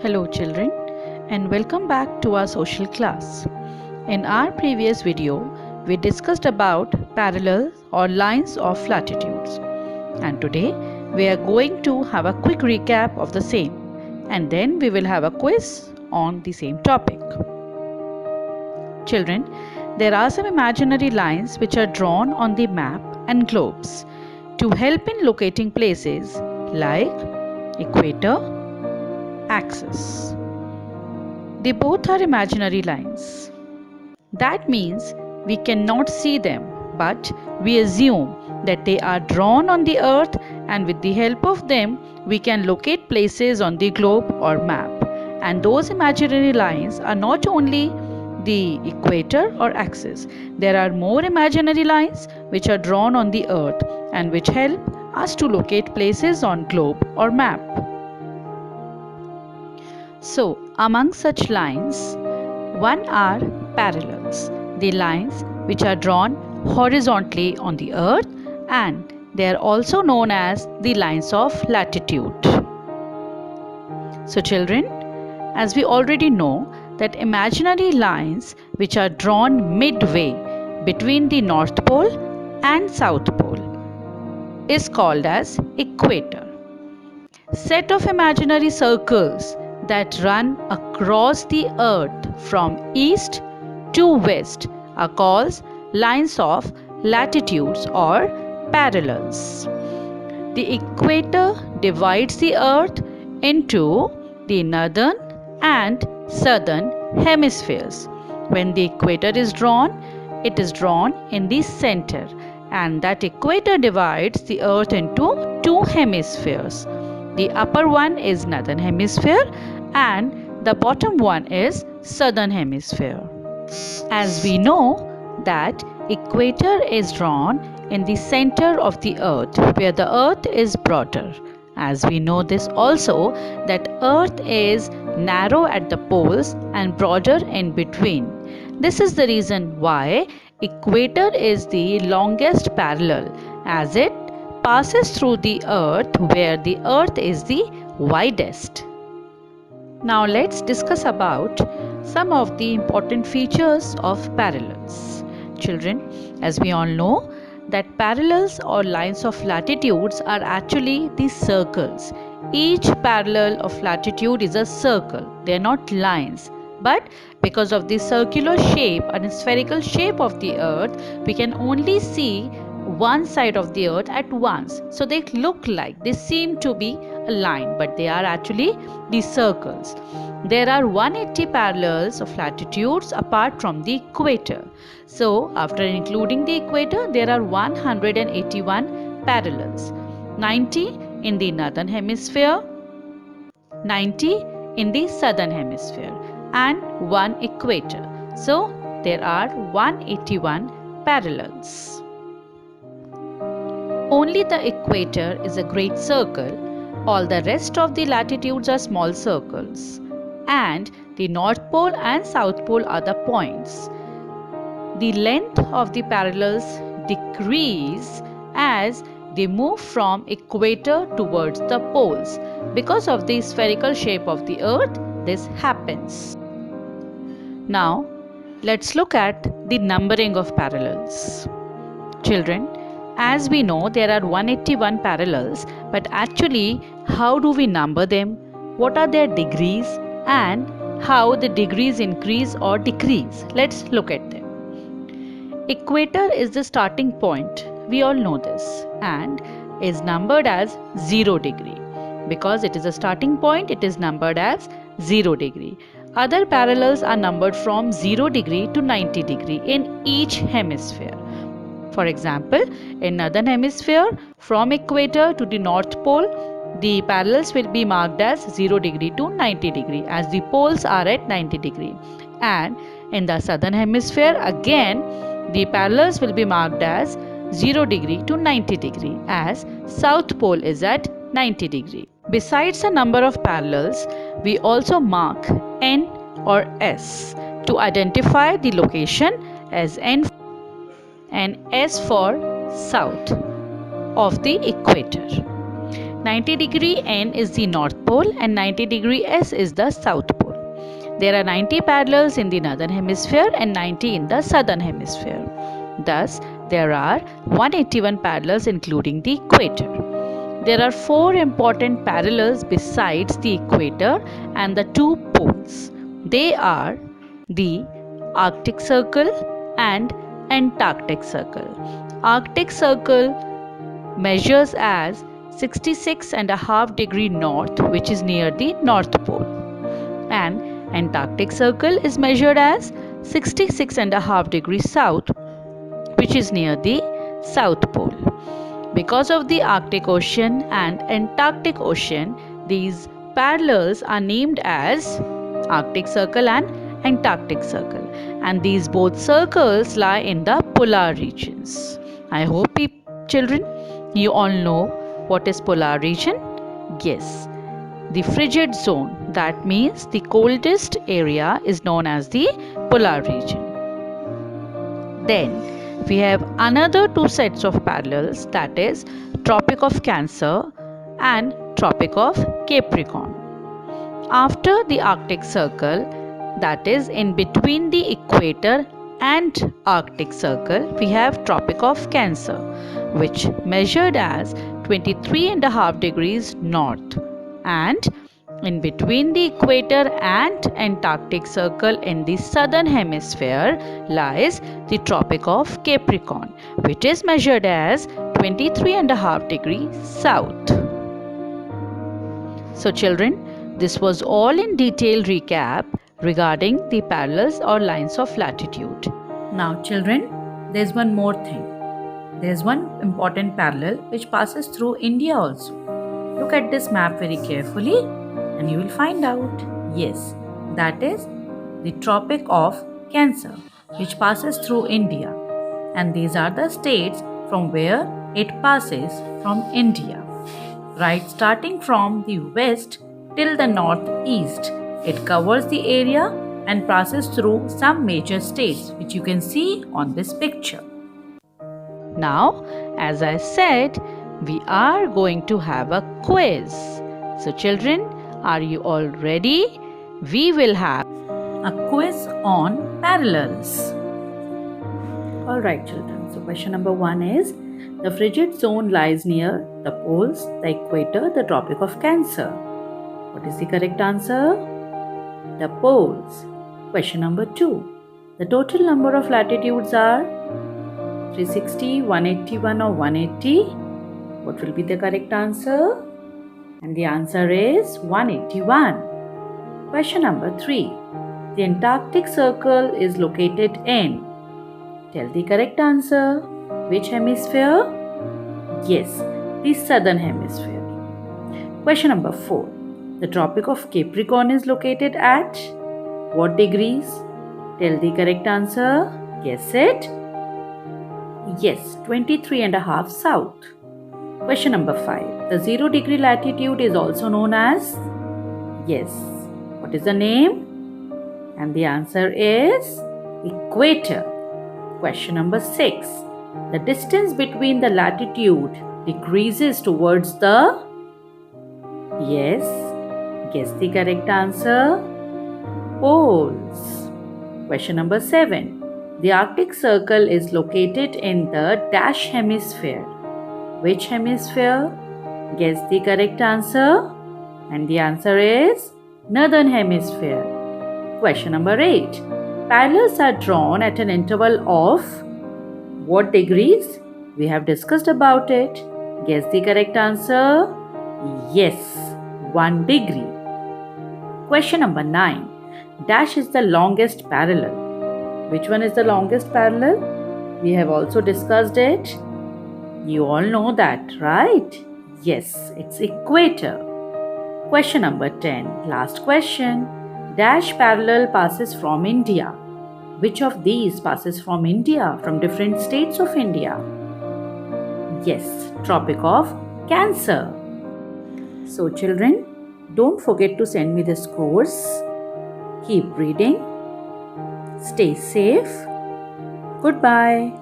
Hello children, and welcome back to our social class. In our previous video, we discussed about parallels or lines of latitudes. And today we are going to have a quick recap of the same, and then we will have a quiz on the same topic. Children, there are some imaginary lines which are drawn on the map and globes to help in locating places like equator, axis. They both are imaginary lines. That means we cannot see them, but we assume that they are drawn on the earth, and with the help of them we can locate places on the globe or map. And those imaginary lines are not only the equator or axis. There are more imaginary lines which are drawn on the earth and which help us to locate places on globe or map. So, among such lines, one are parallels, the lines which are drawn horizontally on the earth, and they are also known as the lines of latitude. So children, as we already know that imaginary lines which are drawn midway between the North Pole and South Pole is called as equator. Set of imaginary circles that run across the earth from east to west are called lines of latitudes or parallels. The equator divides the earth into the northern and southern hemispheres. When the equator is drawn, it is drawn in the center, and that equator divides the earth into two hemispheres. The upper one is northern hemisphere and the bottom one is southern hemisphere. As we know that equator is drawn in the center of the earth where the earth is broader. As we know this also that earth is narrow at the poles and broader in between. This is the reason why equator is the longest parallel, as it passes through the earth where the earth is the widest. Now let's discuss about some of the important features of parallels. Children, as we all know that parallels or lines of latitudes are actually the circles. Each parallel of latitude is a circle. They are not lines. But because of the circular shape and spherical shape of the earth, we can only see one side of the earth at once. So they look like, they seem to be a line, but they are actually the circles. There are 180 parallels of latitudes apart from the equator. So after including the equator, there are 181 parallels. 90 in the northern hemisphere, 90 in the southern hemisphere, and one equator. So there are 181 parallels. Only the equator is a great circle. All the rest of the latitudes are small circles. And the North Pole and South Pole are the points. The length of the parallels decrease as they move from equator towards the poles. Because of the spherical shape of the earth, this happens. Now, let's look at the numbering of parallels. Children, as we know, there are 181 parallels, but actually, how do we number them? What are their degrees and how the degrees increase or decrease? Let's look at them. Equator is the starting point. We all know this, and is numbered as 0 degree. Because it is a starting point, it is numbered as 0 degree. Other parallels are numbered from 0 degree to 90 degree in each hemisphere. For example, in northern hemisphere, from equator to the North Pole, the parallels will be marked as 0 degree to 90 degree, as the poles are at 90 degree. And in the southern hemisphere, again, the parallels will be marked as 0 degree to 90 degree, as South Pole is at 90 degree. Besides a number of parallels, we also mark N or S to identify the location, as N and S for south of the equator. 90 degree N is the North Pole and 90 degree S is the South Pole. There are 90 parallels in the Northern Hemisphere and 90 in the Southern Hemisphere. Thus, there are 181 parallels including the equator. There are 4 important parallels besides the equator and the 2 poles. They are the Arctic Circle and Antarctic Circle. Arctic Circle measures as 66.5 degree north, which is near the North Pole, and Antarctic Circle is measured as 66.5 degrees south, which is near the South Pole. Because of the Arctic Ocean and Antarctic Ocean, these parallels are named as Arctic Circle and Antarctic Circle, and these both circles lie in the polar regions. I hope children, you all know what is polar region? Yes, the frigid zone, that means the coldest area, is known as the polar region. Then we have another 2 sets of parallels, that is Tropic of Cancer and Tropic of Capricorn. After the Arctic Circle, that is in between the equator and Arctic Circle, we have Tropic of Cancer, which measured as 23.5 degrees north, and in between the equator and Antarctic Circle in the southern hemisphere lies the Tropic of Capricorn, which is measured as 23.5 degrees south. So children, this was all in detail recap regarding the parallels or lines of latitude. Now children, there's one more thing. There's one important parallel which passes through India also. Look at this map very carefully and you will find out. Yes, that is the Tropic of Cancer, which passes through India. And these are the states from where it passes from India. Right, starting from the west till the northeast, it covers the area and passes through some major states, which you can see on this picture. Now, as I said, we are going to have a quiz. So children, are you all ready? We will have a quiz on parallels. Alright children, so question number 1 is, the frigid zone lies near the poles, the equator, the Tropic of Cancer. What is the correct answer? The poles. Question number 2, the total number of latitudes are 360, 181 or 180. What will be the correct answer? And the answer is 181. Question number 3. The Antarctic Circle is located in. Tell the correct answer. Which hemisphere? Yes, the southern hemisphere. Question number 4. The Tropic of Capricorn is located at what degrees? Tell the correct answer. Guess it. Yes, 23.5 south. Question number 5. The 0 degree latitude is also known as? Yes. What is the name? And the answer is equator. Question number 6. The distance between the latitude decreases towards the? Yes. Guess the correct answer. Poles. Question number 7. The Arctic Circle is located in the dash hemisphere. Which hemisphere? Guess the correct answer. And the answer is northern hemisphere. Question number 8. Parallels are drawn at an interval of what degrees? We have discussed about it. Guess the correct answer. Yes, 1 degree. Question number 9. Dash is the longest parallel. Which one is the longest parallel? We have also discussed it. You all know that, right? Yes, it's equator. Question number 10. Last question. Dash parallel passes from India. Which of these passes from India, from different states of India? Yes, Tropic of Cancer. So children, don't forget to send me the scores. Keep reading. Stay safe. Goodbye.